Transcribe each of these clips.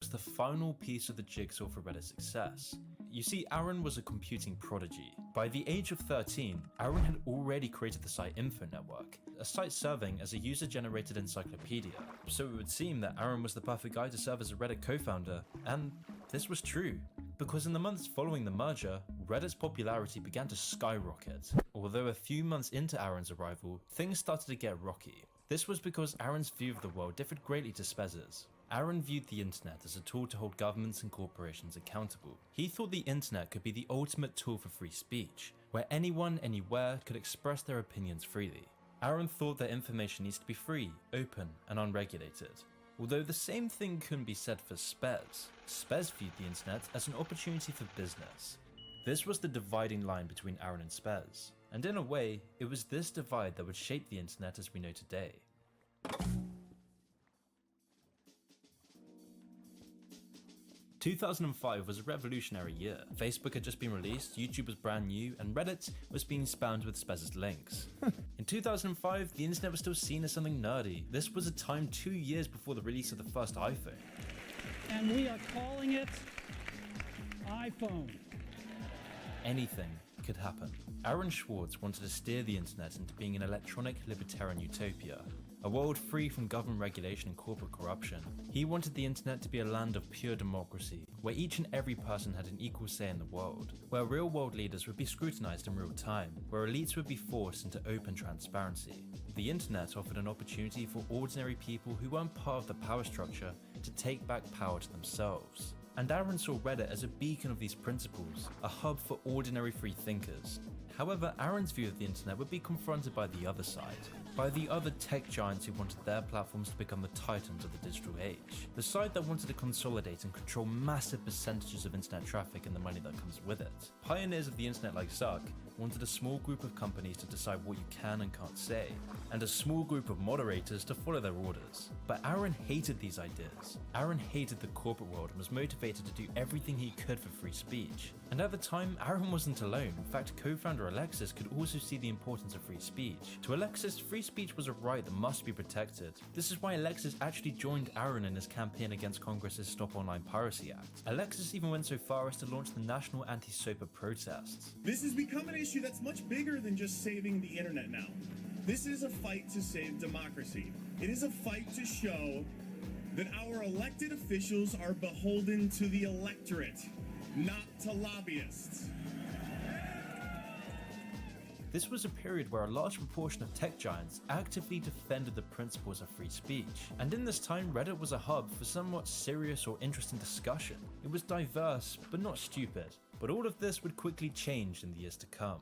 was the final piece of the jigsaw for Reddit's success. You see, Aaron was a computing prodigy. By the age of 13, Aaron had already created the site Info Network, a site serving as a user-generated encyclopedia. So it would seem that Aaron was the perfect guy to serve as a Reddit co-founder, and this was true. Because in the months following the merger, Reddit's popularity began to skyrocket. Although a few months into Aaron's arrival, things started to get rocky. This was because Aaron's view of the world differed greatly to Spez's. Aaron viewed the internet as a tool to hold governments and corporations accountable. He thought the internet could be the ultimate tool for free speech, where anyone, anywhere could express their opinions freely. Aaron thought that information needs to be free, open, and unregulated. Although the same thing couldn't be said for Spez. Spez viewed the internet as an opportunity for business. This was the dividing line between Aaron and Spez, and in a way, it was this divide that would shape the internet as we know today. 2005 was a revolutionary year. Facebook had just been released, YouTube was brand new, and Reddit was being spammed with Spez's links. In 2005, the internet was still seen as something nerdy. This was a time 2 years before the release of the first iPhone. And we are calling it iPhone. Anything could happen. Aaron Swartz wanted to steer the internet into being an electronic libertarian utopia, a world free from government regulation and corporate corruption. He wanted the internet to be a land of pure democracy, where each and every person had an equal say in the world, where real world leaders would be scrutinized in real time, where elites would be forced into open transparency. The internet offered an opportunity for ordinary people who weren't part of the power structure to take back power to themselves. And Aaron saw Reddit as a beacon of these principles, a hub for ordinary free thinkers. However, Aaron's view of the internet would be confronted by the other side, by the other tech giants who wanted their platforms to become the titans of the digital age, the side that wanted to consolidate and control massive percentages of internet traffic and the money that comes with it. Pioneers of the internet like Zuck wanted a small group of companies to decide what you can and can't say, and a small group of moderators to follow their orders. But Aaron hated these ideas. Aaron hated the corporate world and was motivated to do everything he could for free speech. And at the time, Aaron wasn't alone. In fact, co-founder Alexis could also see the importance of free speech. To Alexis, free speech was a right that must be protected. This is why Alexis actually joined Aaron in his campaign against Congress's Stop Online Piracy Act. Alexis even went so far as to launch the National Anti-SOPA protests. This has become an issue that's much bigger than just saving the internet now. This is a fight to save democracy. It is a fight to show that our elected officials are beholden to the electorate, not to lobbyists. This was a period where a large proportion of tech giants actively defended the principles of free speech. And in this time, Reddit was a hub for somewhat serious or interesting discussion. It was diverse, but not stupid. But all of this would quickly change in the years to come.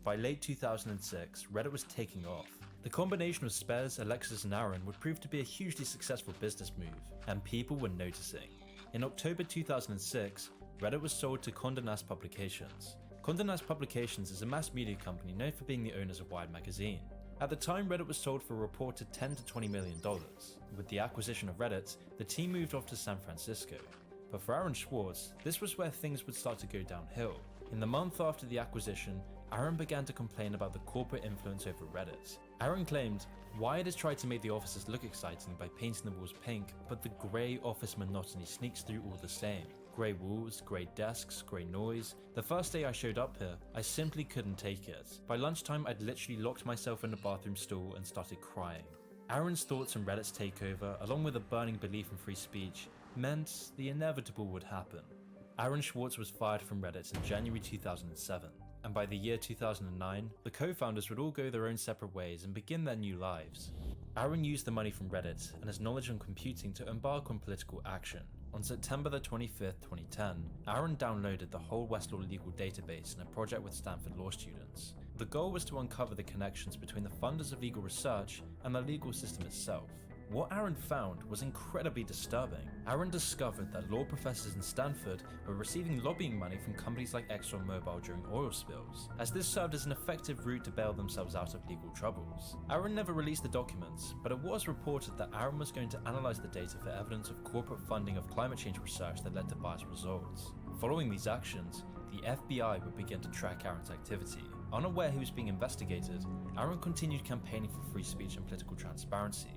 By late 2006, Reddit was taking off. The combination of Spez, Alexis, and Aaron would prove to be a hugely successful business move, and people were noticing. In October 2006, Reddit was sold to Condé Nast Publications. Condé Nast Publications is a mass media company known for being the owners of Wired magazine. At the time, Reddit was sold for a reported $10 to $20 million. With the acquisition of Reddit, the team moved off to San Francisco. But for Aaron Swartz, this was where things would start to go downhill. In the month after the acquisition, Aaron began to complain about the corporate influence over Reddit. Aaron claimed, Wired has tried to make the offices look exciting by painting the walls pink, but the grey office monotony sneaks through all the same. Grey walls, grey desks, grey noise. The first day I showed up here, I simply couldn't take it. By lunchtime, I'd literally locked myself in the bathroom stall and started crying. Aaron's thoughts on Reddit's takeover, along with a burning belief in free speech, meant the inevitable would happen. Aaron Swartz was fired from Reddit in January 2007, and by the year 2009, the co-founders would all go their own separate ways and begin their new lives. Aaron used the money from Reddit and his knowledge on computing to embark on political action. On September 25th, 2010, Aaron downloaded the whole Westlaw legal database in a project with Stanford law students. The goal was to uncover the connections between the funders of legal research and the legal system itself. What Aaron found was incredibly disturbing. Aaron discovered that law professors in Stanford were receiving lobbying money from companies like ExxonMobil during oil spills, as this served as an effective route to bail themselves out of legal troubles. Aaron never released the documents, but it was reported that Aaron was going to analyze the data for evidence of corporate funding of climate change research that led to biased results. Following these actions, the FBI would begin to track Aaron's activity. Unaware he was being investigated, Aaron continued campaigning for free speech and political transparency.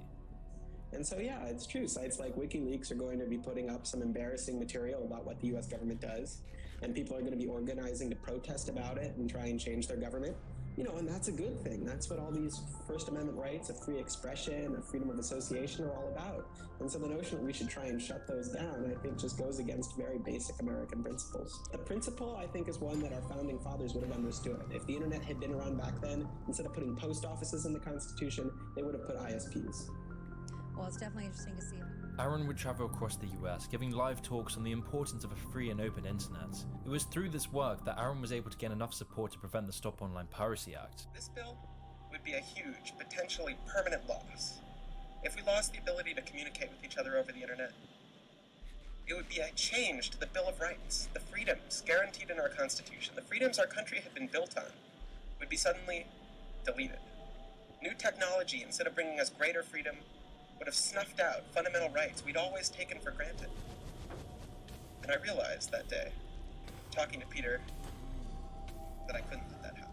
And so, yeah, it's true. Sites like WikiLeaks are going to be putting up some embarrassing material about what the US government does, and people are going to be organizing to protest about it and try and change their government. And that's a good thing. That's what all these First Amendment rights of free expression, of freedom of association are all about. And so the notion that we should try and shut those down, I think, just goes against very basic American principles. The principle, I think, is one that our founding fathers would have understood. If the internet had been around back then, instead of putting post offices in the Constitution, they would have put ISPs. Well, it's definitely interesting to see. Aaron would travel across the US, giving live talks on the importance of a free and open internet. It was through this work that Aaron was able to gain enough support to prevent the Stop Online Piracy Act. This bill would be a huge, potentially permanent loss. If we lost the ability to communicate with each other over the internet, it would be a change to the Bill of Rights, the freedoms guaranteed in our Constitution, the freedoms our country had been built on, would be suddenly deleted. New technology, instead of bringing us greater freedom, would have snuffed out fundamental rights we'd always taken for granted. And I realized that day, talking to Peter, that I couldn't let that happen.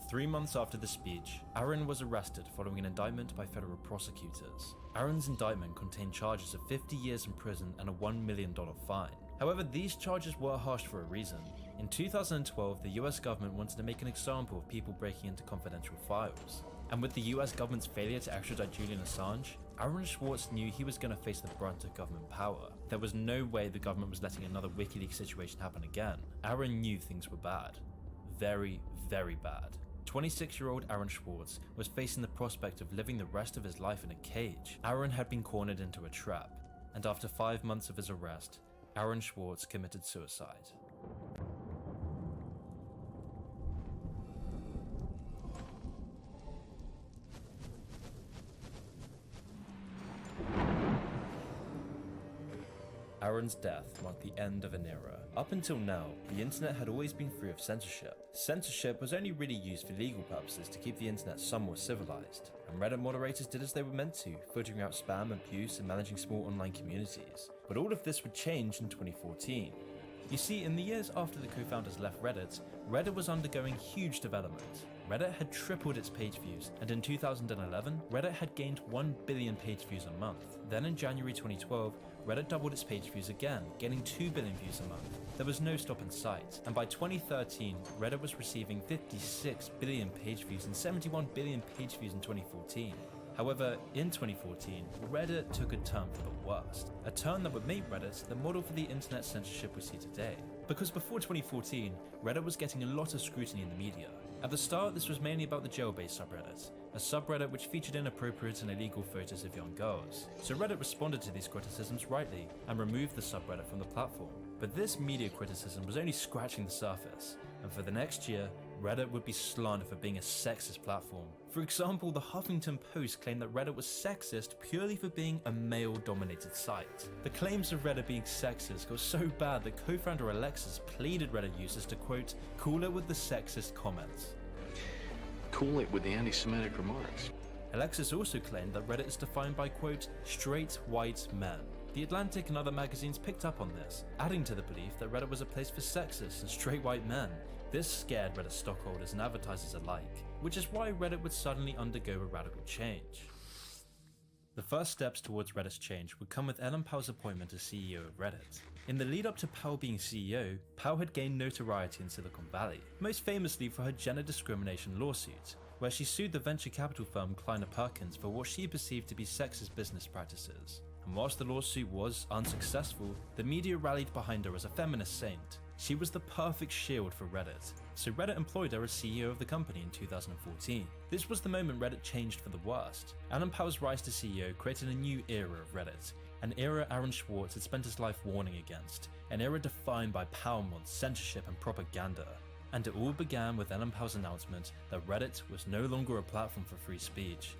3 months after the speech, Aaron was arrested following an indictment by federal prosecutors. Aaron's indictment contained charges of 50 years in prison and a $1 million fine. However, these charges were harsh for a reason. In 2012, the US government wanted to make an example of people breaking into confidential files. And with the US government's failure to extradite Julian Assange, Aaron Swartz knew he was going to face the brunt of government power. There was no way the government was letting another WikiLeaks situation happen again. Aaron knew things were bad. Very, very bad. 26-year-old Aaron Swartz was facing the prospect of living the rest of his life in a cage. Aaron had been cornered into a trap, and after 5 months of his arrest, Aaron Swartz committed suicide. Aaron's death marked the end of an era. Up until now, the internet had always been free of censorship. Censorship was only really used for legal purposes to keep the internet somewhat civilized, and Reddit moderators did as they were meant to, filtering out spam, abuse, and managing small online communities. But all of this would change in 2014. You see, in the years after the co-founders left Reddit, Reddit was undergoing huge development. Reddit had tripled its page views, and in 2011, Reddit had gained 1 billion page views a month. Then in January 2012, Reddit doubled its page views again, gaining 2 billion views a month. There was no stop in sight, and by 2013, Reddit was receiving 56 billion page views and 71 billion page views in 2014. However, in 2014, Reddit took a turn for the worst. A turn that would make Reddit the model for the internet censorship we see today. Because before 2014, Reddit was getting a lot of scrutiny in the media. At the start, this was mainly about the jailbait subreddit, a subreddit which featured inappropriate and illegal photos of young girls. So Reddit responded to these criticisms rightly and removed the subreddit from the platform. But this media criticism was only scratching the surface, and for the next year, Reddit would be slandered for being a sexist platform. For example, the Huffington Post claimed that Reddit was sexist purely for being a male-dominated site. The claims of Reddit being sexist got so bad that co-founder Alexis pleaded Reddit users to, quote, cool it with the sexist comments. Cool it with the anti-Semitic remarks. Alexis also claimed that Reddit is defined by, quote, straight white men. The Atlantic and other magazines picked up on this, adding to the belief that Reddit was a place for sexist and straight white men. This scared Reddit stockholders and advertisers alike, which is why Reddit would suddenly undergo a radical change. The first steps towards Reddit's change would come with Ellen Powell's appointment as CEO of Reddit. In the lead up to Powell being CEO, Powell had gained notoriety in Silicon Valley, most famously for her gender discrimination lawsuit, where she sued the venture capital firm Kleiner Perkins for what she perceived to be sexist business practices. And whilst the lawsuit was unsuccessful, the media rallied behind her as a feminist saint. She was the perfect shield for Reddit, so Reddit employed her as CEO of the company in 2014. This was the moment Reddit changed for the worst. Ellen Powell's rise to CEO created a new era of Reddit, an era Aaron Swartz had spent his life warning against, an era defined by power mods, censorship, and propaganda. And it all began with Ellen Powell's announcement that Reddit was no longer a platform for free speech.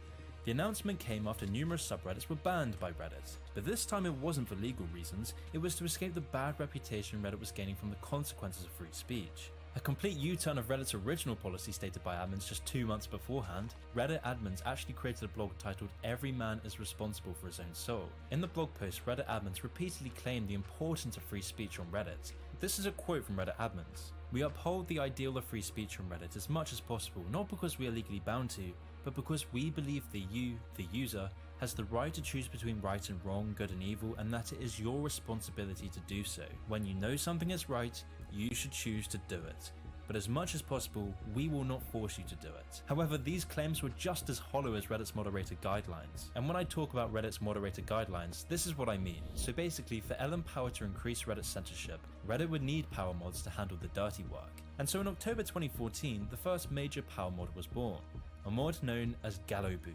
The announcement came after numerous subreddits were banned by Reddit, but this time it wasn't for legal reasons, it was to escape the bad reputation Reddit was gaining from the consequences of free speech. A complete U-turn of Reddit's original policy stated by admins just 2 months beforehand, Reddit admins actually created a blog titled "Every Man is Responsible for His Own Soul." In the blog post, Reddit admins repeatedly claimed the importance of free speech on Reddit. This is a quote from Reddit admins. We uphold the ideal of free speech on Reddit as much as possible, not because we are legally bound to, but because we believe that you, the user, has the right to choose between right and wrong, good and evil, and that it is your responsibility to do so. When you know something is right, you should choose to do it. But as much as possible, we will not force you to do it. However, these claims were just as hollow as Reddit's moderator guidelines. And when I talk about Reddit's moderator guidelines, this is what I mean. So basically, for Ellen Power to increase Reddit's censorship, Reddit would need power mods to handle the dirty work. And so in October 2014, the first major power mod was born, a mod known as Gallowboob.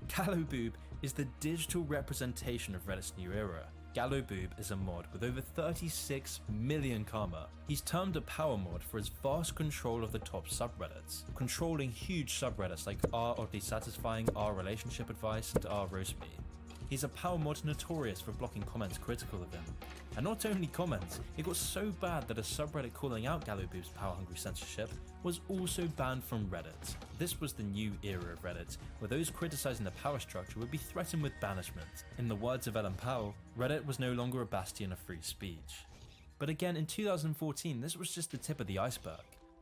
Gallowboob is the digital representation of Reddit's new era. Gallowboob is a mod with over 36 million karma. He's termed a power mod for his vast control of the top subreddits, controlling huge subreddits like r oddly satisfying, r relationship advice, and r roast me. He's a power mod notorious for blocking comments critical of him. And not only comments, it got so bad that a subreddit calling out Gallowboob's power-hungry censorship was also banned from Reddit. This was the new era of Reddit, where those criticizing the power structure would be threatened with banishment. In the words of Ellen Powell, Reddit was no longer a bastion of free speech. But again, in 2014, this was just the tip of the iceberg.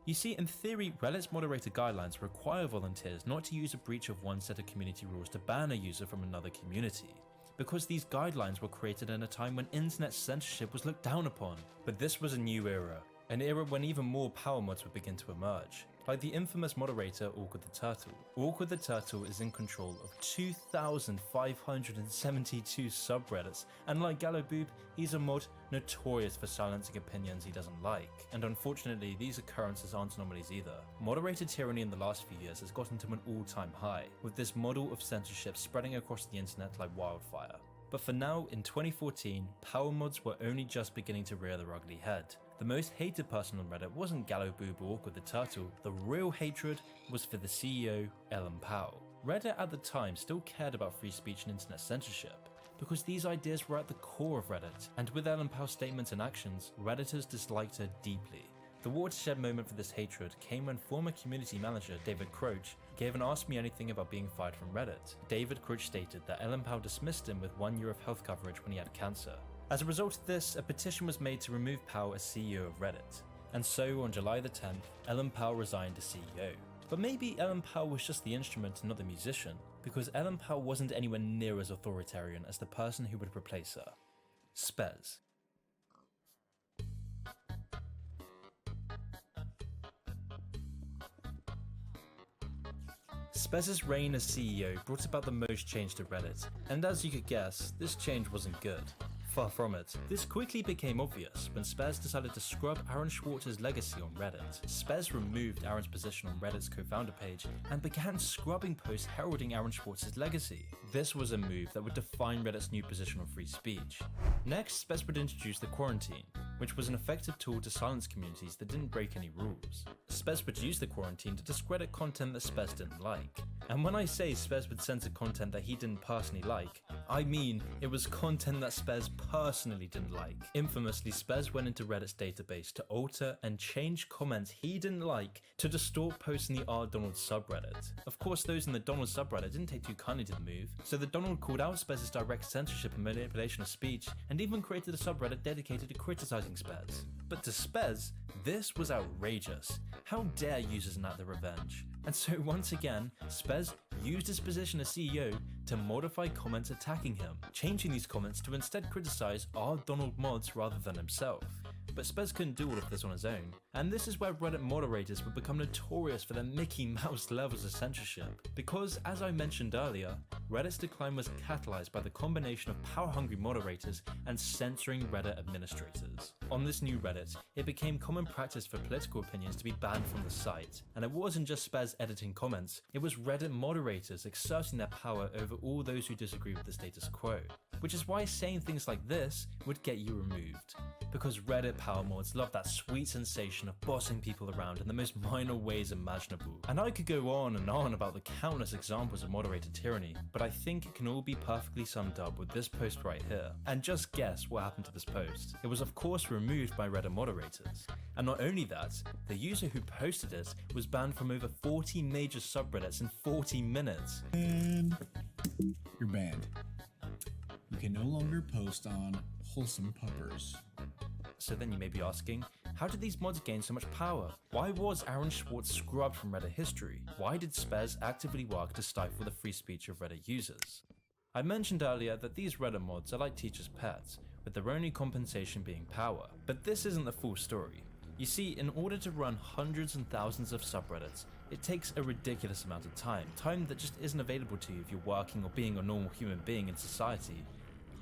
You see, in theory, Reddit's moderator guidelines require volunteers not to use a breach of one set of community rules to ban a user from another community, because these guidelines were created in a time when internet censorship was looked down upon. But this was a new era, an era when even more power mods would begin to emerge, like the infamous moderator Awkward the Turtle. Awkward the Turtle is in control of 2,572 subreddits, and like Gallowboob, he's a mod notorious for silencing opinions he doesn't like. And unfortunately, these occurrences aren't anomalies either. Moderator tyranny in the last few years has gotten to an all-time high, with this model of censorship spreading across the internet like wildfire. But for now, in 2014, power mods were only just beginning to rear their ugly head. The most hated person on Reddit wasn't Gallowboob or Awkward the Turtle, the real hatred was for the CEO, Ellen Powell. Reddit at the time still cared about free speech and internet censorship, because these ideas were at the core of Reddit, and with Ellen Powell's statements and actions, Redditors disliked her deeply. The watershed moment for this hatred came when former community manager David Croce gave an Ask Me Anything about being fired from Reddit. David Croce stated that Ellen Powell dismissed him with 1 year of health coverage when he had cancer. As a result of this, a petition was made to remove Powell as CEO of Reddit. And so, on July the 10th, Ellen Powell resigned as CEO. But maybe Ellen Powell was just the instrument and not the musician, because Ellen Powell wasn't anywhere near as authoritarian as the person who would replace her. Spez. Spez's reign as CEO brought about the most change to Reddit, and as you could guess, this change wasn't good. Far from it. This quickly became obvious when Spez decided to scrub Aaron Swartz's legacy on Reddit. Spez removed Aaron's position on Reddit's co-founder page and began scrubbing posts heralding Aaron Swartz's legacy. This was a move that would define Reddit's new position on free speech. Next, Spez would introduce the Quarantine, which was an effective tool to silence communities that didn't break any rules. Spez would use the Quarantine to discredit content that Spez didn't like. And when I say Spez would censor content that he didn't personally like, I mean it was content that Spez personally didn't like. Infamously, Spez went into Reddit's database to alter and change comments he didn't like to distort posts in the R Donald subreddit. Of course, those in the Donald subreddit didn't take too kindly to the move, so the Donald called out Spez's direct censorship and manipulation of speech, and even created a subreddit dedicated to criticizing Spez. But to Spez, this was outrageous. How dare users enact their revenge? And so once again, Spez used his position as CEO to modify comments attacking him, changing these comments to instead criticize R Donald mods rather than himself. But Spez couldn't do all of this on his own, and this is where Reddit moderators would become notorious for their Mickey Mouse levels of censorship. Because, as I mentioned earlier, Reddit's decline was catalyzed by the combination of power-hungry moderators and censoring Reddit administrators. On this new Reddit, it became common practice for political opinions to be banned from the site, and it wasn't just Spez editing comments, it was Reddit moderators exerting their power over all those who disagree with the status quo. Which is why saying things like this would get you removed. Because Reddit power mods love that sweet sensation of bossing people around in the most minor ways imaginable. And I could go on and on about the countless examples of moderator tyranny, but I think it can all be perfectly summed up with this post right here. And just guess what happened to this post. It was of course removed by Reddit moderators. And not only that, the user who posted it was banned from over 40 major subreddits in 40 minutes. And you're banned. You can no longer post on wholesome puppers. So then you may be asking, How did these mods gain so much power? Why was Aaron Swartz scrubbed from Reddit history? Why did Spez actively work to stifle the free speech of Reddit users? I mentioned earlier that these Reddit mods are like teachers' pets, with their only compensation being power. But this isn't the full story. You see, in order to run hundreds and thousands of subreddits, it takes a ridiculous amount of time that just isn't available to you if you're working or being a normal human being in society,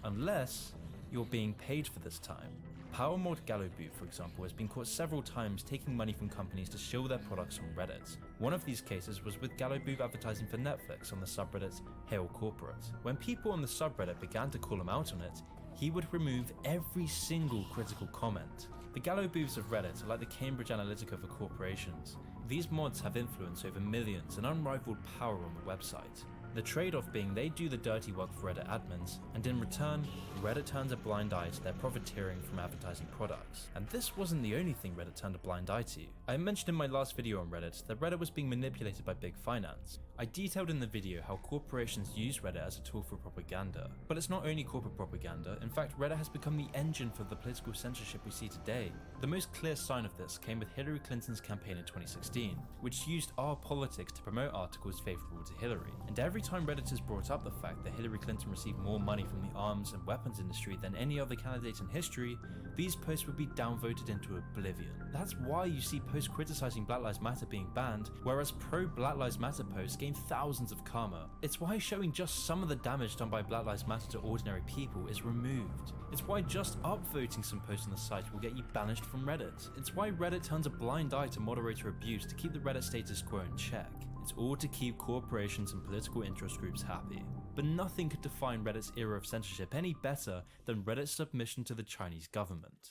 unless you're being paid for this time. Power mod Gallowboob, for example, has been caught several times taking money from companies to shill their products on Reddit. One of these cases was with Gallowboob advertising for Netflix on the subreddit Hail Corporate. When people on the subreddit began to call him out on it, he would remove every single critical comment. The Gallowboobs of Reddit are like the Cambridge Analytica for corporations. These mods have influence over millions and unrivaled power on the website. The trade-off being they do the dirty work for Reddit admins, and in return, Reddit turns a blind eye to their profiteering from advertising products. And this wasn't the only thing Reddit turned a blind eye to. I mentioned in my last video on Reddit that Reddit was being manipulated by big finance. I detailed in the video how corporations use Reddit as a tool for propaganda. But it's not only corporate propaganda, in fact Reddit has become the engine for the political censorship we see today. The most clear sign of this came with Hillary Clinton's campaign in 2016, which used our politics to promote articles favourable to Hillary. And every time Redditors brought up the fact that Hillary Clinton received more money from the arms and weapons industry than any other candidate in history, these posts would be downvoted into oblivion. That's why you see posts criticising Black Lives Matter being banned, whereas pro-Black Lives Matter posts gain thousands of karma. It's why showing just some of the damage done by Black Lives Matter to ordinary people is removed. It's why just upvoting some posts on the site will get you banished from Reddit. It's why Reddit turns a blind eye to moderator abuse to keep the Reddit status quo in check. It's all to keep corporations and political interest groups happy. But nothing could define Reddit's era of censorship any better than Reddit's submission to the Chinese government.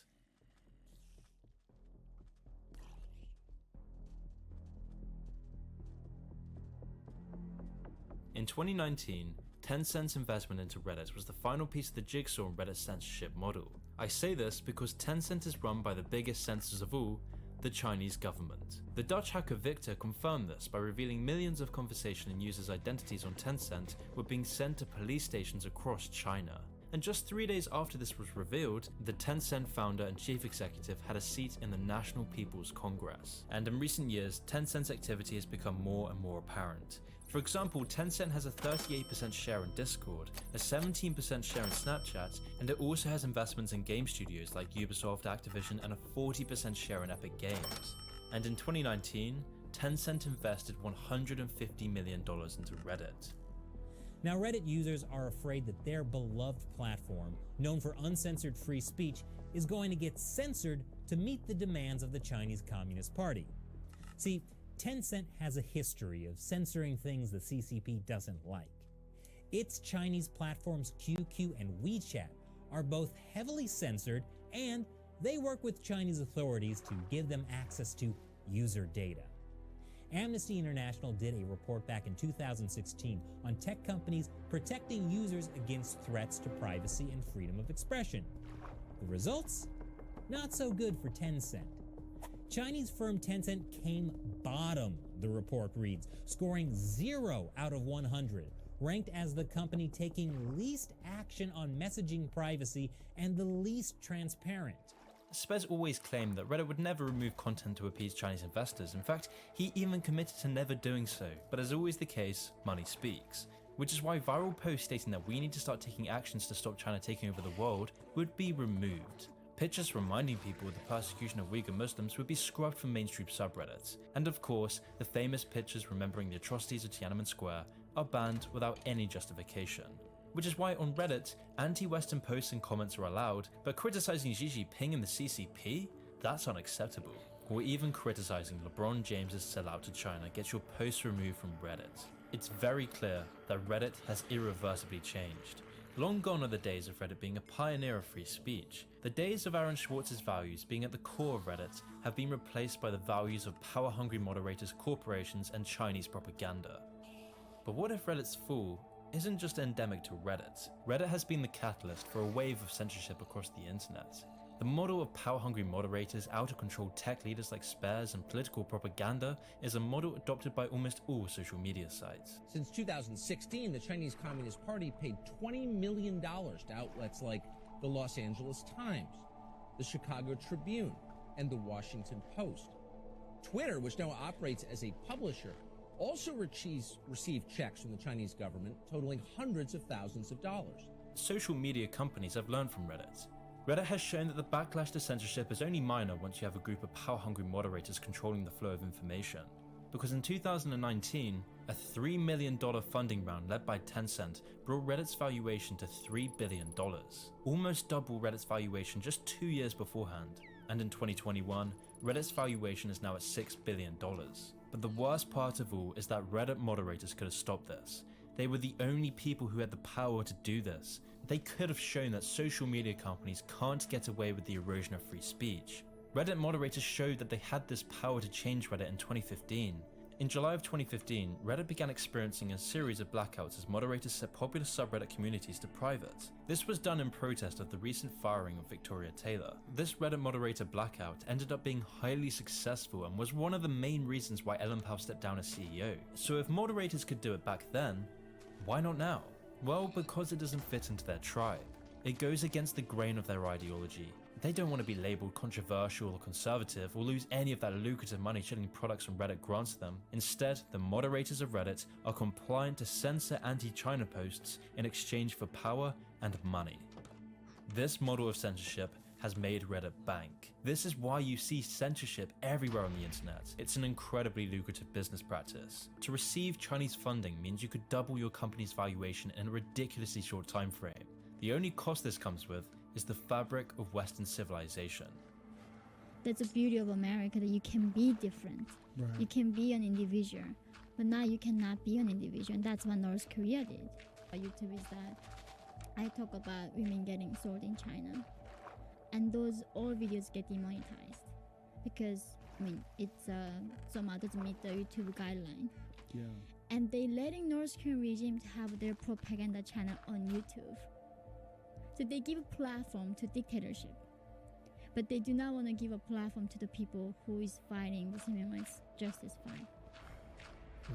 In 2019, Tencent's investment into Reddit was the final piece of the jigsaw in Reddit's censorship model. I say this because Tencent is run by the biggest censors of all, the Chinese government. The Dutch hacker Victor confirmed this by revealing millions of conversation and users' identities on Tencent were being sent to police stations across China. And just 3 days after this was revealed, the Tencent founder and chief executive had a seat in the National People's Congress. And in recent years, Tencent's activity has become more and more apparent. For example, Tencent has a 38% share in Discord, a 17% share in Snapchat, and it also has investments in game studios like Ubisoft, Activision, and a 40% share in Epic Games. And in 2019, Tencent invested $150 million into Reddit. Now, Reddit users are afraid that their beloved platform, known for uncensored free speech, is going to get censored to meet the demands of the Chinese Communist Party. See, Tencent has a history of censoring things the CCP doesn't like. Its Chinese platforms QQ and WeChat are both heavily censored, and they work with Chinese authorities to give them access to user data. Amnesty International did a report back in 2016 on tech companies protecting users against threats to privacy and freedom of expression. The results? Not so good for Tencent. Chinese firm Tencent came bottom, the report reads, scoring 0 out of 100, ranked as the company taking least action on messaging privacy and the least transparent. Spez always claimed that Reddit would never remove content to appease Chinese investors. In fact, he even committed to never doing so. But as always the case, money speaks. Which is why viral posts stating that we need to start taking actions to stop China taking over the world would be removed. Pictures reminding people of the persecution of Uyghur Muslims would be scrubbed from mainstream subreddits. And of course, the famous pictures remembering the atrocities of Tiananmen Square are banned without any justification. Which is why on Reddit, anti-Western posts and comments are allowed, but criticizing Xi Jinping and the CCP? That's unacceptable. Or even criticizing LeBron James' sellout to China gets your posts removed from Reddit. It's very clear that Reddit has irreversibly changed. Long gone are the days of Reddit being a pioneer of free speech. The days of Aaron Swartz's values being at the core of Reddit have been replaced by the values of power-hungry moderators, corporations, and Chinese propaganda. But what if Reddit's fall isn't just endemic to Reddit? Reddit has been the catalyst for a wave of censorship across the internet. The model of power-hungry moderators, out-of-control tech leaders like Spez, and political propaganda is a model adopted by almost all social media sites. Since 2016, the Chinese Communist Party paid $20 million to outlets like the Los Angeles Times, the Chicago Tribune, and the Washington Post. Twitter, which now operates as a publisher, also received checks from the Chinese government totaling hundreds of thousands of dollars. Social media companies have learned from Reddit. Reddit has shown that the backlash to censorship is only minor once you have a group of power-hungry moderators controlling the flow of information. Because in 2019, a $3 million funding round led by Tencent brought Reddit's valuation to $3 billion, almost double Reddit's valuation just 2 years beforehand. And in 2021, Reddit's valuation is now at $6 billion. But the worst part of all is that Reddit moderators could have stopped this. They were the only people who had the power to do this. They could have shown that social media companies can't get away with the erosion of free speech. Reddit moderators showed that they had this power to change Reddit in 2015. In July of 2015, Reddit began experiencing a series of blackouts as moderators set popular subreddit communities to private. This was done in protest of the recent firing of Victoria Taylor. This Reddit moderator blackout ended up being highly successful and was one of the main reasons why Ellen Pao stepped down as CEO. So if moderators could do it back then, why not now? Well, because it doesn't fit into their tribe. It goes against the grain of their ideology. They don't want to be labelled controversial or conservative or lose any of that lucrative money shilling products from Reddit grants them. Instead, the moderators of Reddit are compliant to censor anti-China posts in exchange for power and money. This model of censorship has made Reddit bank. This is why you see censorship everywhere on the internet. It's an incredibly lucrative business practice. To receive Chinese funding means you could double your company's valuation in a ridiculously short time frame. The only cost this comes with is the fabric of Western civilization. That's the beauty of America, that you can be different. Right. You can be an individual, but now you cannot be an individual, and that's what North Korea did. YouTube is that I talk about women getting sold in China, and those all videos get demonetized because it's somehow doesn't meet the YouTube guideline. Yeah. And they letting North Korean regime to have their propaganda channel on YouTube. So they give a platform to dictatorship, but they do not want to give a platform to the people who is fighting this human rights justice fight.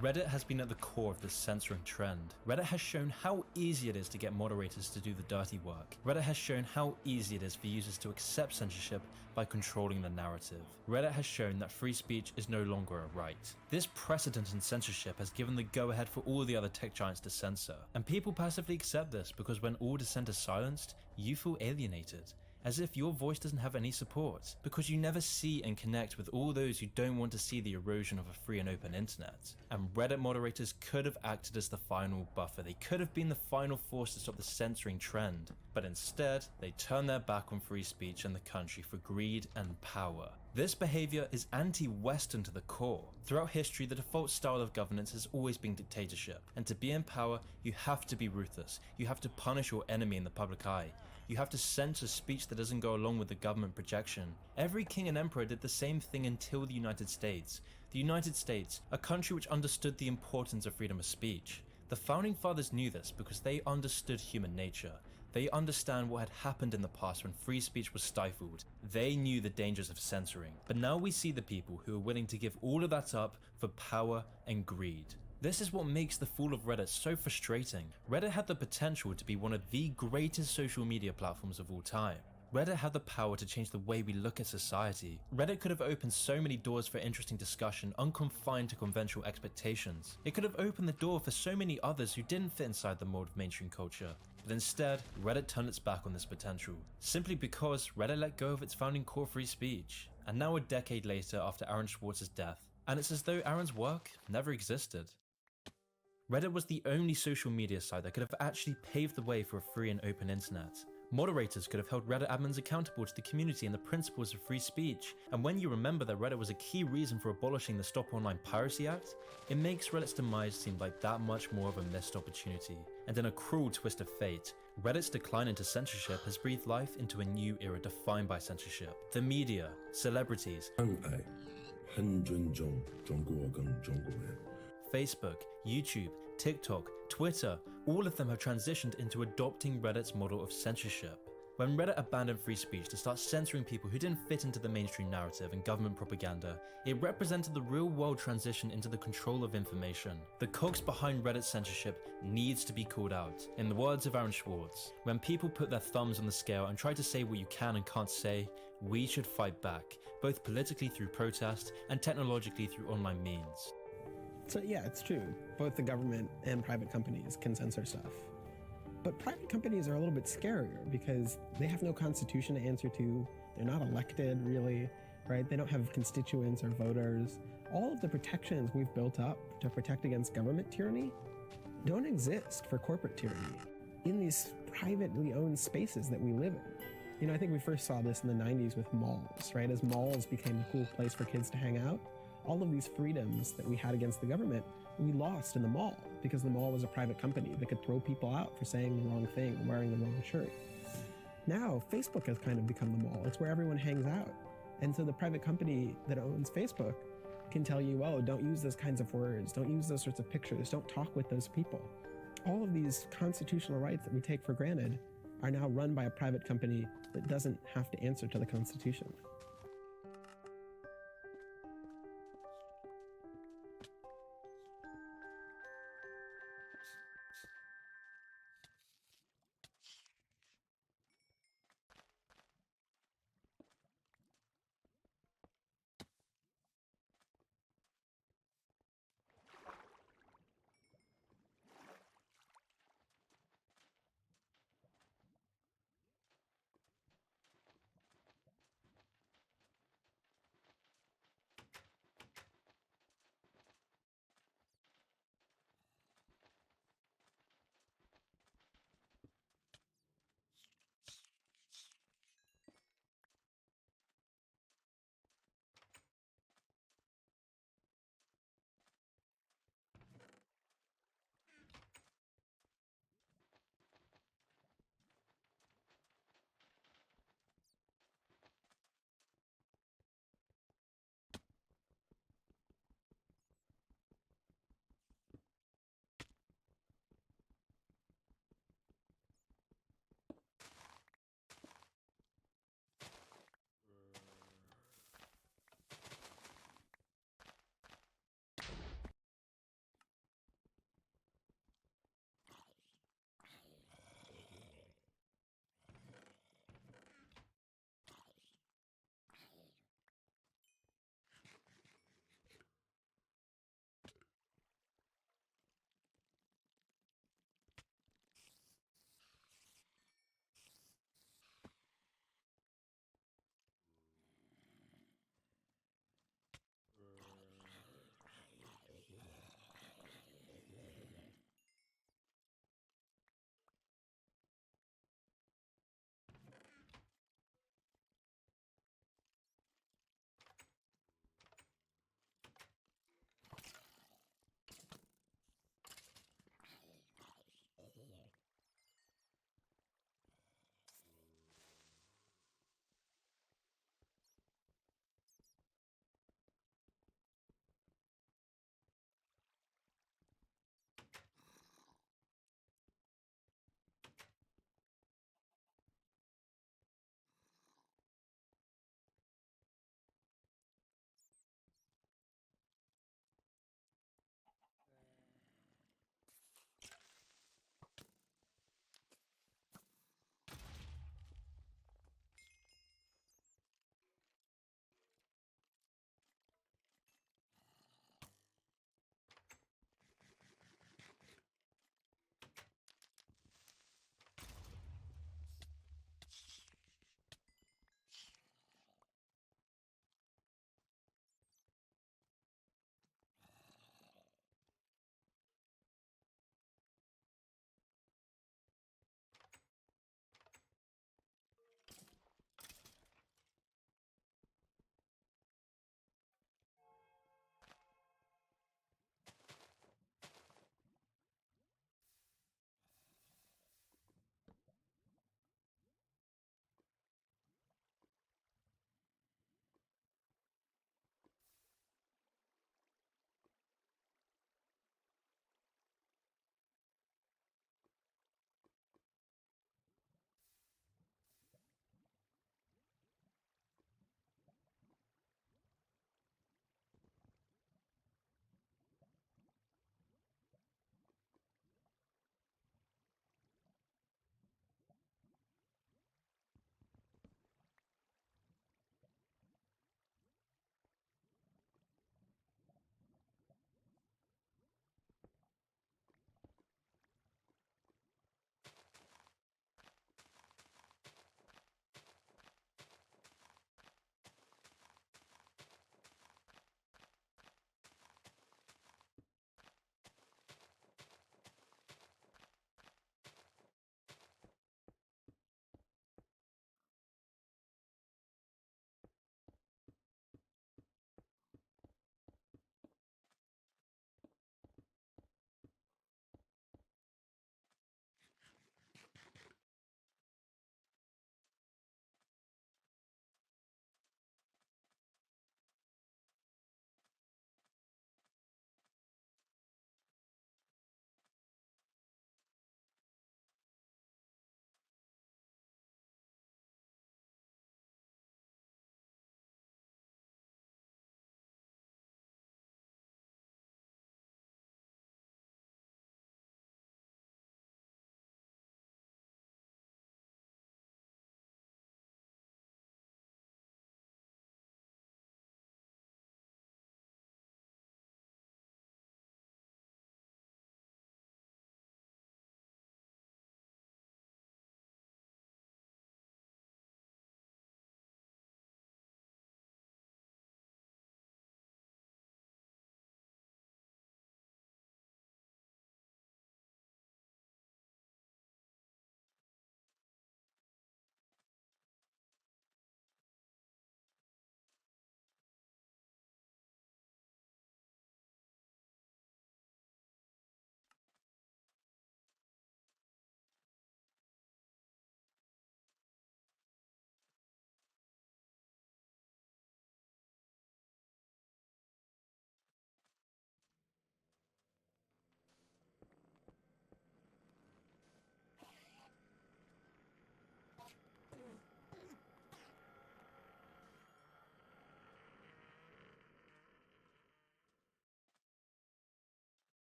Reddit has been at the core of this censoring trend. Reddit has shown how easy it is to get moderators to do the dirty work. Reddit has shown how easy it is for users to accept censorship by controlling the narrative. Reddit has shown that free speech is no longer a right. This precedent in censorship has given the go-ahead for all the other tech giants to censor. And people passively accept this because when all dissent is silenced, you feel alienated, as if your voice doesn't have any support, because you never see and connect with all those who don't want to see the erosion of a free and open internet. And Reddit moderators could have acted as the final buffer. They could have been the final force to stop the censoring trend, but instead they turned their back on free speech and the country for greed and power. This behavior is anti-Western to the core. Throughout history, the default style of governance has always been dictatorship, and to be in power, you have to be ruthless. You have to punish your enemy in the public eye. You have to censor speech that doesn't go along with the government projection. Every king and emperor did the same thing until the United States. The United States, a country which understood the importance of freedom of speech. The founding fathers knew this because they understood human nature. They understand what had happened in the past when free speech was stifled. They knew the dangers of censoring. But now we see the people who are willing to give all of that up for power and greed. This is what makes the fall of Reddit so frustrating. Reddit had the potential to be one of the greatest social media platforms of all time. Reddit had the power to change the way we look at society. Reddit could have opened so many doors for interesting discussion unconfined to conventional expectations. It could have opened the door for so many others who didn't fit inside the mold of mainstream culture. But instead, Reddit turned its back on this potential, simply because Reddit let go of its founding core free speech. And now a decade later after Aaron Swartz's death, and it's as though Aaron's work never existed. Reddit was the only social media site that could have actually paved the way for a free and open internet. Moderators could have held Reddit admins accountable to the community and the principles of free speech, and when you remember that Reddit was a key reason for abolishing the Stop Online Piracy Act, it makes Reddit's demise seem like that much more of a missed opportunity. And in a cruel twist of fate, Reddit's decline into censorship has breathed life into a new era defined by censorship. The media, celebrities, Facebook, YouTube, TikTok, Twitter, all of them have transitioned into adopting Reddit's model of censorship. When Reddit abandoned free speech to start censoring people who didn't fit into the mainstream narrative and government propaganda, it represented the real-world transition into the control of information. The cogs behind Reddit's censorship needs to be called out. In the words of Aaron Swartz, when people put their thumbs on the scale and try to say what you can and can't say, We should fight back, both politically through protest and technologically through online means. So yeah, it's true. Both the government and private companies can censor stuff. But private companies are a little bit scarier because they have no constitution to answer to. They're not elected, really, right? They don't have constituents or voters. All of the protections we've built up to protect against government tyranny don't exist for corporate tyranny in these privately owned spaces that we live in. You know, I think we first saw this in the 90s with malls, right? As malls became a cool place for kids to hang out, all of these freedoms that we had against the government, we lost in the mall because the mall was a private company that could throw people out for saying the wrong thing or wearing the wrong shirt. Now, Facebook has kind of become the mall. It's where everyone hangs out. And so the private company that owns Facebook can tell you, oh, don't use those kinds of words, don't use those sorts of pictures, don't talk with those people. All of these constitutional rights that we take for granted are now run by a private company that doesn't have to answer to the Constitution.